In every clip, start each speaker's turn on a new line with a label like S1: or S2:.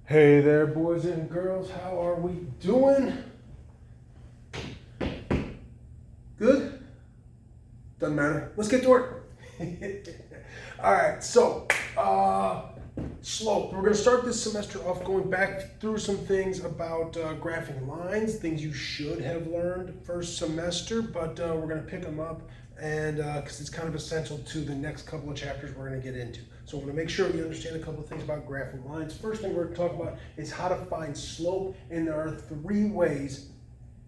S1: Hey there, boys and girls. How are we doing? Good? Doesn't matter. Let's get to work. All right, so slope. We're going to start this semester off going back through some things about graphing lines, things you should have learned first semester, but we're going to pick them up and because it's kind of essential to the next couple of chapters we're going to get into. So I'm going to make sure you understand a couple of things about graphing lines. First thing we're going to talk about is how to find slope, and there are 3 ways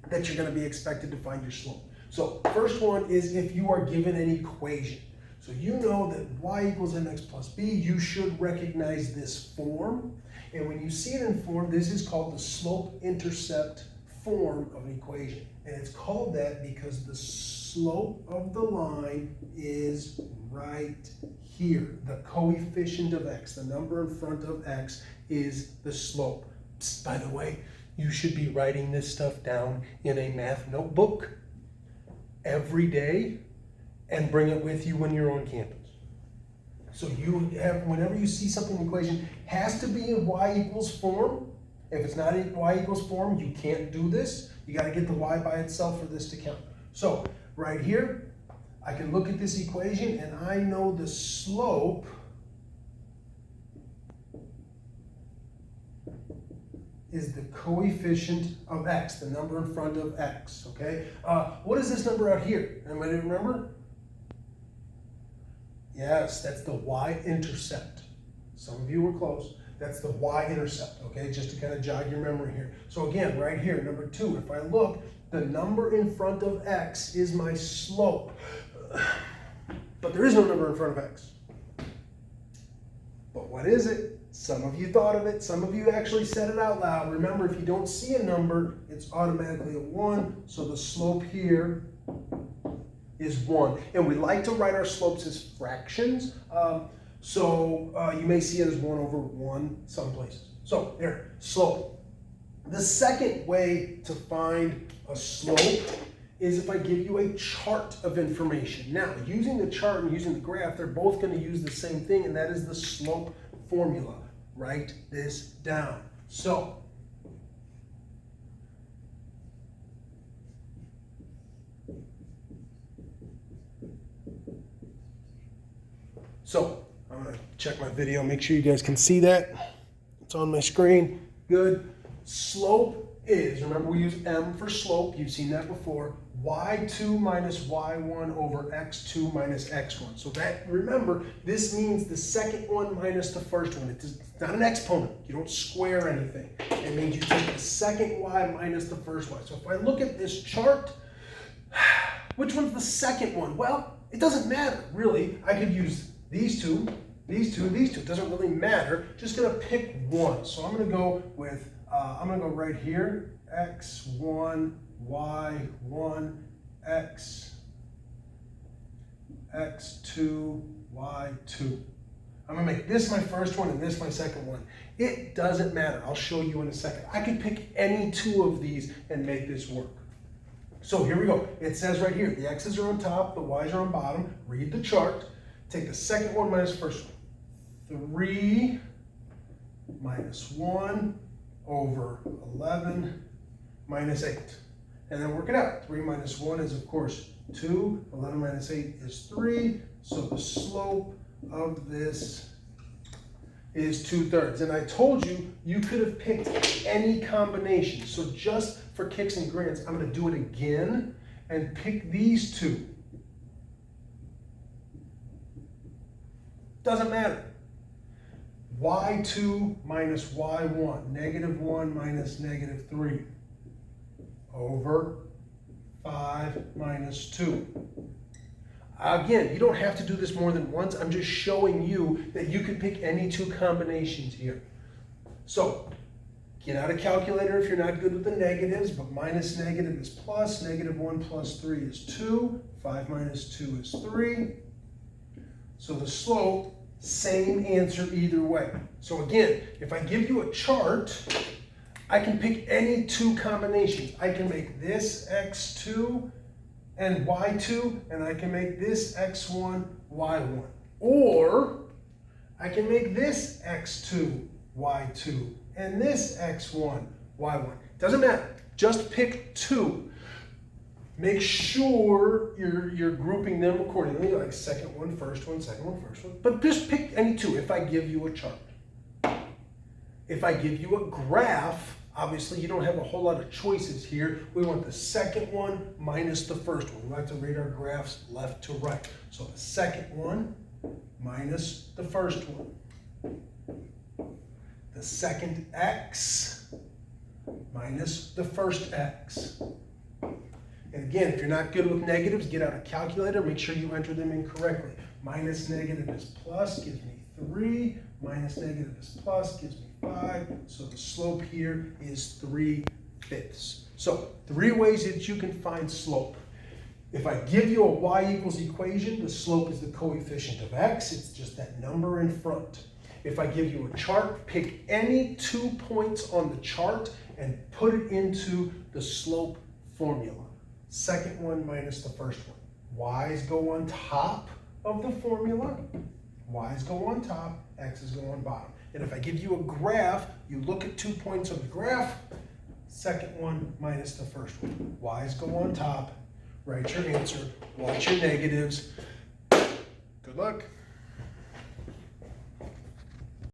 S1: that you're going to be expected to find your slope. So first one is if you are given an equation. So you know that y equals mx plus b, you should recognize this form. And when you see it in form, this is called the slope-intercept form of an equation. And it's called that because the slope of the line is right here. The coefficient of x, the number in front of x, is the slope. Psst, by the way, you should be writing this stuff down in a math notebook every day and bring it with you when you're on campus. So you have, whenever you see something in the equation, has to be in y equals form. If it's not in y equals form, you can't do this. You got to get the y by itself for this to count. So right here, I can look at this equation and I know the slope is the coefficient of x, the number in front of x, okay? What is this number out here? Anybody remember? Yes, that's the y-intercept. Some of you were close. That's the y-intercept, okay? Just to kind of jog your memory here. So again, right here, number 2, if I look, the number in front of x is my slope. But there is no number in front of x. But what is it? Some of you thought of it. Some of you actually said it out loud. Remember, if you don't see a number, it's automatically a 1. So the slope here is 1. And we like to write our slopes as fractions. You may see it as 1 over 1 some places. So there, slope. The second way to find a slope is if I give you a chart of information. Now, using the chart and using the graph, they're both going to use the same thing, and that is the slope formula. Write this down. So, I'm going to check my video, make sure you guys can see that. It's on my screen. Good. Slope is, remember we use m for slope, you've seen that before, y2 minus y1 over x2 minus x1. So that, remember, this means the second one minus the first one. It's not an exponent. You don't square anything. It means you take the second y minus the first y. So if I look at this chart, which one's the second one? Well, it doesn't matter, really. I could use these two, these two, these two. It doesn't really matter. Just gonna pick one. So I'm gonna go with, I'm gonna go right here, x1, y1, x2, y2. I'm gonna make this my first one and this my second one. It doesn't matter. I'll show you in a second. I could pick any 2 of these and make this work. So here we go. It says right here, the x's are on top, the y's are on bottom. Read the chart. Take the second one minus the first one. 3 minus 1 over 11 minus 8. And then work it out. 3 minus 1 is, of course, 2. 11 minus 8 is 3. So the slope of this is 2/3. And I told you, you could have picked any combination. So just for kicks and grins, I'm going to do it again and pick these 2. Doesn't matter. y2 minus y1, negative 1 minus negative 3, over 5 minus 2. Again, you don't have to do this more than once. I'm just showing you that you can pick any 2 combinations here. So, get out a calculator if you're not good with the negatives, but minus negative is plus, negative 1 plus 3 is 2, 5 minus 2 is 3. So the slope, same answer either way. So again, if I give you a chart, I can pick any 2 combinations. I can make this x2 and y2, and I can make this x1, y1. Or I can make this x2 y2. And this x1, y1. Doesn't matter. Just pick 2. Make sure you're grouping them accordingly, like second one, first one, second one, first one. But just pick any 2 if I give you a chart. If I give you a graph, obviously you don't have a whole lot of choices here. We want the second one minus the first one. We like to rate our graphs left to right. So the second one minus the first one. The second x minus the first x. And again, if you're not good with negatives, get out a calculator, make sure you enter them in correctly. Minus negative is plus, gives me 3. Minus negative is plus, gives me 5. So the slope here is 3/5. So 3 ways that you can find slope. If I give you a y== equation, the slope is the coefficient of x. It's just that number in front. If I give you a chart, pick any 2 points on the chart and put it into the slope formula. Second one minus the first one. Y's go on top of the formula. Y's go on top, x's go on bottom. And if I give you a graph, you look at 2 points on the graph, second one minus the first one. Y's go on top, write your answer, watch your negatives. Good luck.